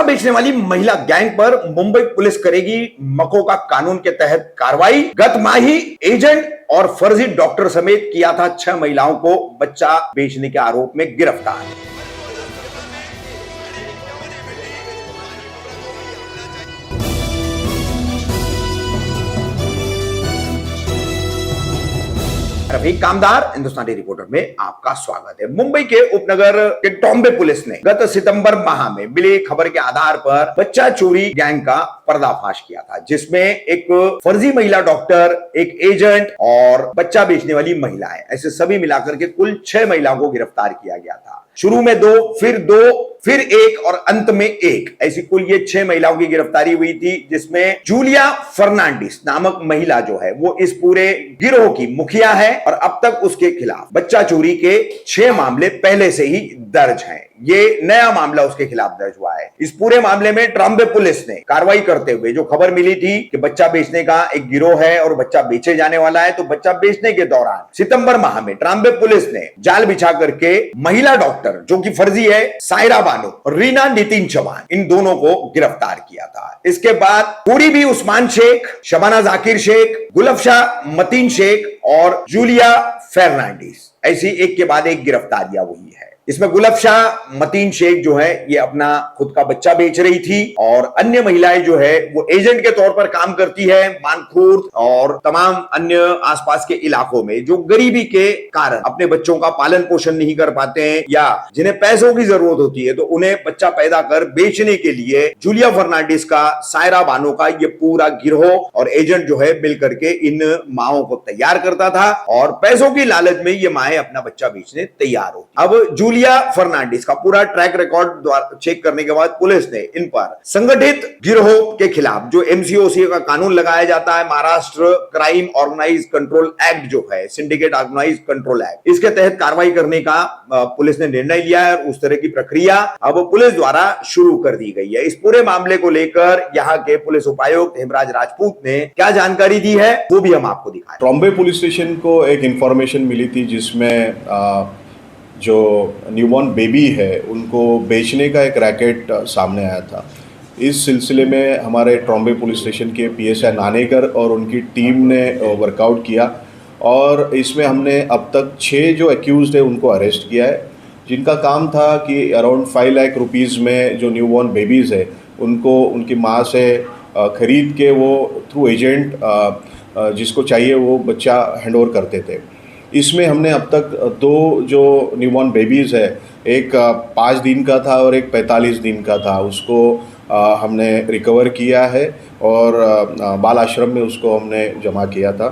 बच्चा बेचने वाली महिला गैंग पर मुंबई पुलिस करेगी मकोका कानून के तहत कार्रवाई। गत माह ही एजेंट और फर्जी डॉक्टर समेत किया था 6 महिलाओं को बच्चा बेचने के आरोप में गिरफ्तार। रफीक कामदार हिंदुस्तानी रिपोर्टर में आपका स्वागत है। मुंबई के उपनगर के टॉम्बे पुलिस ने गत सितंबर माह में मिली खबर के आधार पर बच्चा चोरी गैंग का पर्दाफाश किया था, जिसमें एक फर्जी महिला डॉक्टर, एक एजेंट और बच्चा बेचने वाली महिलाएं, ऐसे सभी मिलाकर के कुल 6 महिलाओं को गिरफ्तार किया गया था। शुरू में 2, फिर 1 और अंत में 1, ऐसी कुल ये 6 महिलाओं की गिरफ्तारी हुई थी, जिसमें जूलिया फर्नांडिस नामक महिला जो है वो इस पूरे गिरोह की मुखिया है और अब तक उसके खिलाफ बच्चा चोरी के 6 मामले पहले से ही दर्ज हैं। ये नया मामला उसके खिलाफ दर्ज हुआ है। इस पूरे मामले में टॉम्बे पुलिस ने कार्रवाई करते हुए जो खबर मिली थी कि बच्चा बेचने का एक गिरोह है और बच्चा बेचे जाने वाला है, तो बच्चा बेचने के दौरान सितंबर माह में टॉम्बे पुलिस ने जाल बिछा करके महिला डॉक्टर जो कि फर्जी है सायरा बानो और रीना नितिन चौहान, इन दोनों को गिरफ्तार किया था। इसके बाद पूरी भी उस्मान शेख, शबाना जाकिर शेख, गुलफशा मतीन शेख और जूलिया फर्नांडिस, ऐसी एक के बाद एक गिरफ्तारियां हुई है। इसमें गुलफशा मतीन शेख जो है ये अपना खुद का बच्चा बेच रही थी और अन्य महिलाएं जो है वो एजेंट के तौर पर काम करती है मानखुर्द और तमाम अन्य आसपास के इलाकों में, जो गरीबी के कारण अपने बच्चों का पालन पोषण नहीं कर पाते हैं या जिन्हें पैसों की जरूरत होती है, तो उन्हें बच्चा पैदा कर बेचने के लिए जूलिया फर्नांडिस का, सायरा बानो का ये पूरा गिरोह और एजेंट जो है मिलकर के इन माओं को तैयार करता था और पैसों की लालच में ये माएं अपना बच्चा बेचने तैयार हो। अब जूलिया फर्नांडिस का पूरा ट्रैक रिकॉर्ड चेक करने के बाद पुलिस ने इन पर संगठित गिरोह के खिलाफ जो एमसीओसी का कानून लगाया जाता है, Maharashtra crime organise control act जो है, सिंडिकेट ऑर्गेनाइज कंट्रोल एक्ट, इसके तहत कार्रवाई करने का पुलिस ने निर्णय लिया है और उस तरह की प्रक्रिया अब पुलिस द्वारा शुरू कर दी गई है। इस पूरे मामले को लेकर यहाँ के पुलिस उपायुक्त हेमराज राजपूत ने क्या जानकारी दी है वो भी हम आपको दिखाएं। टॉम्बे पुलिस स्टेशन को एक इंफॉर्मेशन मिली थी जिसमें जो न्यूबॉर्न बेबी है उनको बेचने का एक रैकेट सामने आया था। इस सिलसिले में हमारे टॉम्बे पुलिस स्टेशन के पीएसआई नानेकर और उनकी टीम ने वर्कआउट किया और इसमें हमने अब तक 6 जो एक्यूज्ड है उनको अरेस्ट किया है, जिनका काम था कि अराउंड 5 लाख रुपीज़ में जो न्यूबॉर्न बेबीज़ है उनको उनकी माँ से ख़रीद के वो थ्रू एजेंट जिसको चाहिए वो बच्चा हैंडओवर करते थे। इसमें हमने अब तक 2 जो न्यूबॉर्न बेबीज़ है, एक 5 दिन का था और एक 45 दिन का था, उसको हमने रिकवर किया है और बाल आश्रम में उसको हमने जमा किया था।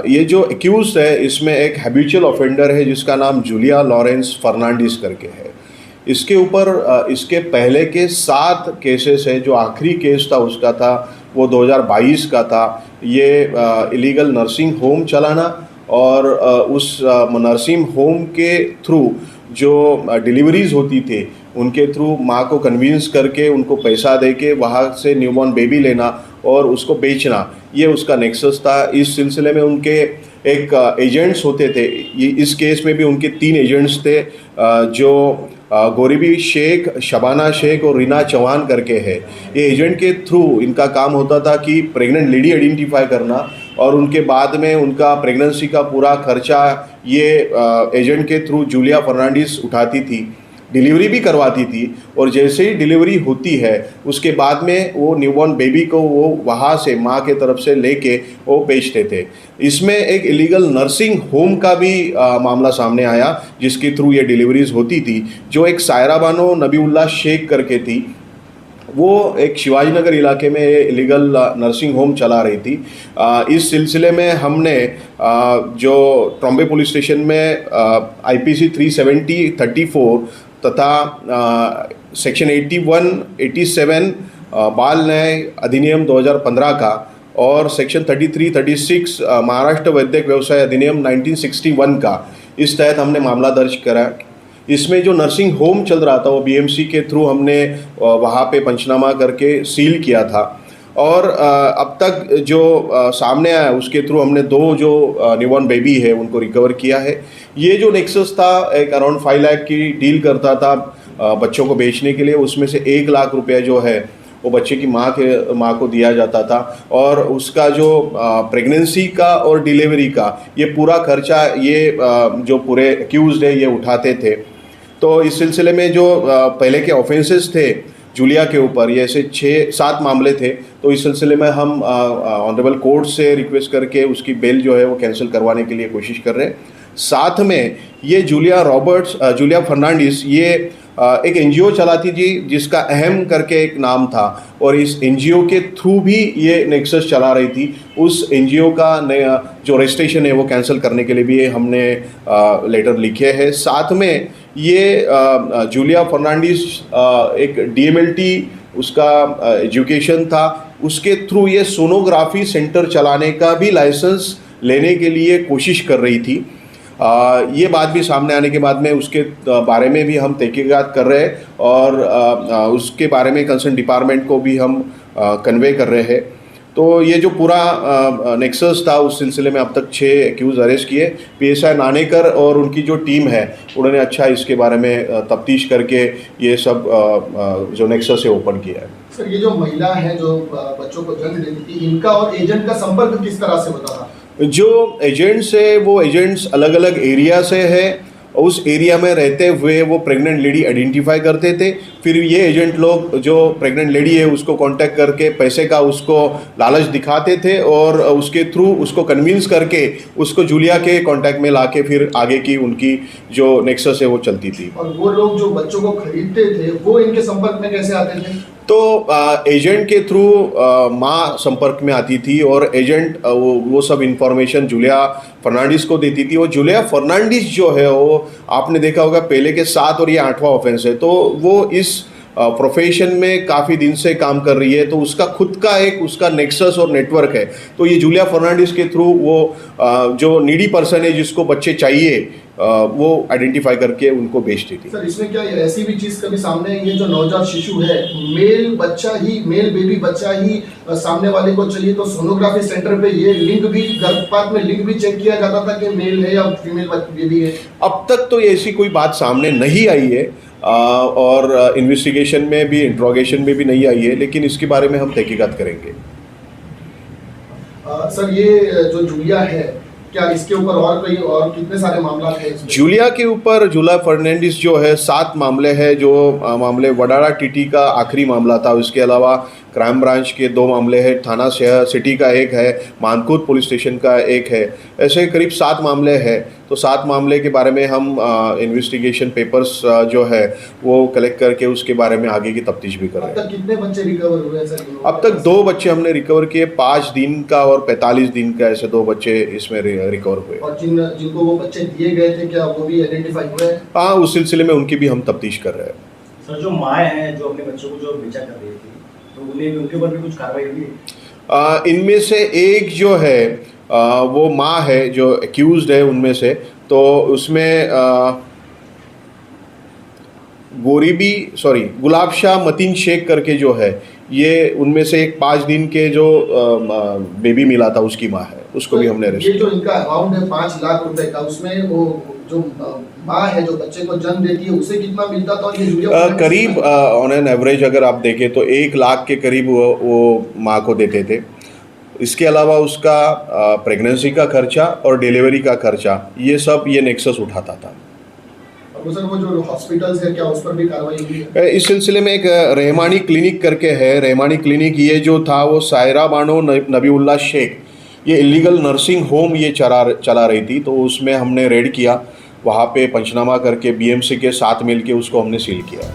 ये जो एक्यूज़ है इसमें एक हैबिचुअल ऑफेंडर है जिसका नाम जूलिया लॉरेंस फर्नांडिस करके है। इसके ऊपर इसके पहले के 7 केसेस है। जो आखिरी केस था उसका था वो 2022 का था। ये इलीगल नर्सिंग होम चलाना और उस नर्सिंग होम के थ्रू जो डिलीवरीज होती थी उनके थ्रू माँ को कन्विंस करके उनको पैसा देके वहाँ से न्यूबॉर्न बेबी लेना और उसको बेचना, ये उसका नेक्सस था। इस सिलसिले में उनके एक एजेंट्स होते थे। ये इस केस में भी उनके 3 एजेंट्स थे जो गौरीबी शेख, शबाना शेख और रीना चौहान करके है। ये एजेंट के थ्रू इनका काम होता था कि प्रेग्नेंट लेडी आइडेंटिफाई करना और उनके बाद में उनका प्रेगनेंसी का पूरा खर्चा ये एजेंट के थ्रू जूलिया फर्नांडिस उठाती थी, डिलीवरी भी करवाती थी और जैसे ही डिलीवरी होती है उसके बाद में वो न्यूबॉर्न बेबी को वो वहाँ से माँ के तरफ से लेके वो बेचते थे। इसमें एक इलीगल नर्सिंग होम का भी मामला सामने आया जिसके थ्रू ये डिलीवरीज होती थी। जो एक सायरा बानो नबीउल्लाह शेख करके थी, वो एक शिवाजी नगर इलाके में इलीगल नर्सिंग होम चला रही थी। इस सिलसिले में हमने जो टॉम्बे पुलिस स्टेशन में IPC 370-34 तथा सेक्शन 81, 87 बाल न्याय अधिनियम 2015 का और सेक्शन 33-36 महाराष्ट्र वैद्यक व्यवसाय अधिनियम 1961 का, इस तहत हमने मामला दर्ज करा। इसमें जो नर्सिंग होम चल रहा था वो BMC के थ्रू हमने वहाँ पे पंचनामा करके सील किया था और अब तक जो सामने आया उसके थ्रू हमने 2 जो न्यूबॉर्न बेबी है उनको रिकवर किया है। ये जो नेक्सस था एक अराउंड 5 लाख की डील करता था बच्चों को बेचने के लिए, उसमें से 1 लाख रुपया जो है वो बच्चे की माँ को दिया जाता था, और उसका जो प्रेगनेंसी का और डिलीवरी का ये पूरा खर्चा ये जो पूरे एक्यूज्ड है ये उठाते थे। तो इस सिलसिले में जो पहले के ऑफेंसेस थे जूलिया के ऊपर, ये ऐसे 6-7 मामले थे, तो इस सिलसिले में हम ऑनरेबल कोर्ट से रिक्वेस्ट करके उसकी बेल जो है वो कैंसिल करवाने के लिए कोशिश कर रहे हैं। साथ में ये जूलिया फर्नांडिस ये एक एनजीओ चलाती थी जिसका अहम करके एक नाम था, और इस एनजीओ के थ्रू भी ये नेक्सस चला रही थी। उस एनजीओ का जो रजिस्ट्रेशन है वो कैंसिल करने के लिए भी हमने लेटर लिखे हैं। साथ में ये जूलिया फर्नांडिस एक डीएमएलटी उसका एजुकेशन था, उसके थ्रू ये सोनोग्राफी सेंटर चलाने का भी लाइसेंस लेने के लिए कोशिश कर रही थी। ये बात भी सामने आने के बाद में उसके बारे में भी हम तहकीकात कर रहे हैं, और उसके बारे में कंसर्न डिपार्टमेंट को भी हम कन्वे कर रहे हैं। तो ये जो पूरा नेक्सस था उस सिलसिले में अब तक 6 एक्यूज अरेस्ट किए। पीएसआई नानेकर और उनकी जो टीम है उन्होंने अच्छा इसके बारे में तफ्तीश करके ये सब जो नेक्सस है ओपन किया है। सर, ये जो महिला है जो बच्चों को जन्म देती थी, इनका और एजेंट का संपर्क किस तरह से होता था? जो एजेंट्स है वो एजेंट्स अलग अलग एरिया से है, उस एरिया में रहते हुए वो प्रेग्नेंट लेडी आइडेंटिफाई करते थे। फिर ये एजेंट लोग जो प्रेग्नेंट लेडी है उसको कांटेक्ट करके पैसे का उसको लालच दिखाते थे, और उसके थ्रू उसको कन्विंस करके उसको जूलिया के कांटेक्ट में लाके फिर आगे की उनकी जो नेक्सस है वो चलती थी। और वो लोग जो बच्चों को खरीदते थे वो इनके संपर्क में कैसे आते थे? तो एजेंट के थ्रू माँ संपर्क में आती थी, और एजेंट वो सब इंफॉर्मेशन जूलिया फर्नांडिस को देती थी। और जूलिया फर्नांडिस जो है वो आपने देखा होगा पहले के 7 और ये 8वां ऑफेंस है, तो वो इस प्रोफेशन में काफ़ी दिन से काम कर रही है, तो उसका खुद का एक उसका नेक्सस और नेटवर्क है। तो ये जूलिया फर्नांडिस के थ्रू वो जो नीडी पर्सन है जिसको बच्चे चाहिए वो आइडेंटिफाई करके उनको बेचती थी। सर, इसमें क्या ऐसी भी चीज़ कभी सामने, ये जो नवजात शिशु है, मेल बेबी बच्चा ही सामने वाले को चाहिए, तो सोनोग्राफी सेंटर पे ये लिंक भी, गर्भपात में लिंक भी चेक किया जाता था कि मेल है या फीमेल बेबी है? अब तक तो ऐसी कोई बात सामने नहीं आई है, और इन्वेस्टिगेशन में भी, इंट्रोगेशन में भी नहीं आई है, लेकिन इसके बारे में हम तहकीकात करेंगे। सर, ये जो जूलिया है, क्या इसके ऊपर और कितने सारे मामला है? जूलिया के ऊपर जूलिया फर्नांडिस जो है 7 मामले हैं, जो मामले वडाला टीटी का आखिरी मामला था। उसके अलावा क्राइम ब्रांच के 2 मामले हैं, थाना शहर सिटी का एक है, मानकुद पुलिस स्टेशन का एक है, ऐसे करीब 7 मामले हैं। तो 7 मामले के बारे में हम इन्वेस्टिगेशन पेपर्स जो है वो कलेक्ट करके उसके बारे में आगे की तफ्तीश भी कर रहे हैं। अब तक कितने बच्चे रिकवर हुए हैं सर? अब तक 2 बच्चे हमने रिकवर किए, 5 दिन का और 45 दिन का, ऐसे 2 बच्चे इसमें रिकवर हुए। और जिनको वो बच्चे दिए गए थे, क्या वो भी आइडेंटिफाई हुए हैं? हाँ, उस सिलसिले में उनकी भी हम तफ्तीश कर रहे हैं। सर, जो माँ है जो अपने बच्चों को जो बेचा कर रही थी, तो उनके ऊपर भी कुछ कार्रवाई हुई? इनमें से एक जो है वो माँ है जो एक्यूज्ड है उनमें से, तो उसमें गुलाब शाह मतीन शेख करके जो है, ये उनमें से एक 5 दिन के जो बेबी मिला था उसकी माँ है, उसको भी हमने अरेस्ट किया। ये जो इनका अमाउंट है 5 लाख रुपए का, उसमें वो जो माँ है जो बच्चे को जन्म देती है उसे कितना मिलता था? और ये करीब ऑन एन एवरेज अगर आप देखें तो 1 लाख के करीब वो माँ को देते थे। इसके अलावा उसका प्रेगनेंसी का खर्चा और डिलीवरी का खर्चा ये सब ये नेक्सस उठाता था। सर, वो जो हॉस्पिटल्स है, क्या उस पर भी कार्रवाई हुई है? इस सिलसिले में एक रहमानी क्लिनिक करके है, रहमानी क्लिनिक ये जो था वो सायरा बानो नबीउल्ला शेख, ये इलीगल नर्सिंग होम ये चला रही थी, तो उसमें हमने रेड किया, वहाँ पे पंचनामा करके बीएमसी के साथ मिलके उसको हमने सील किया।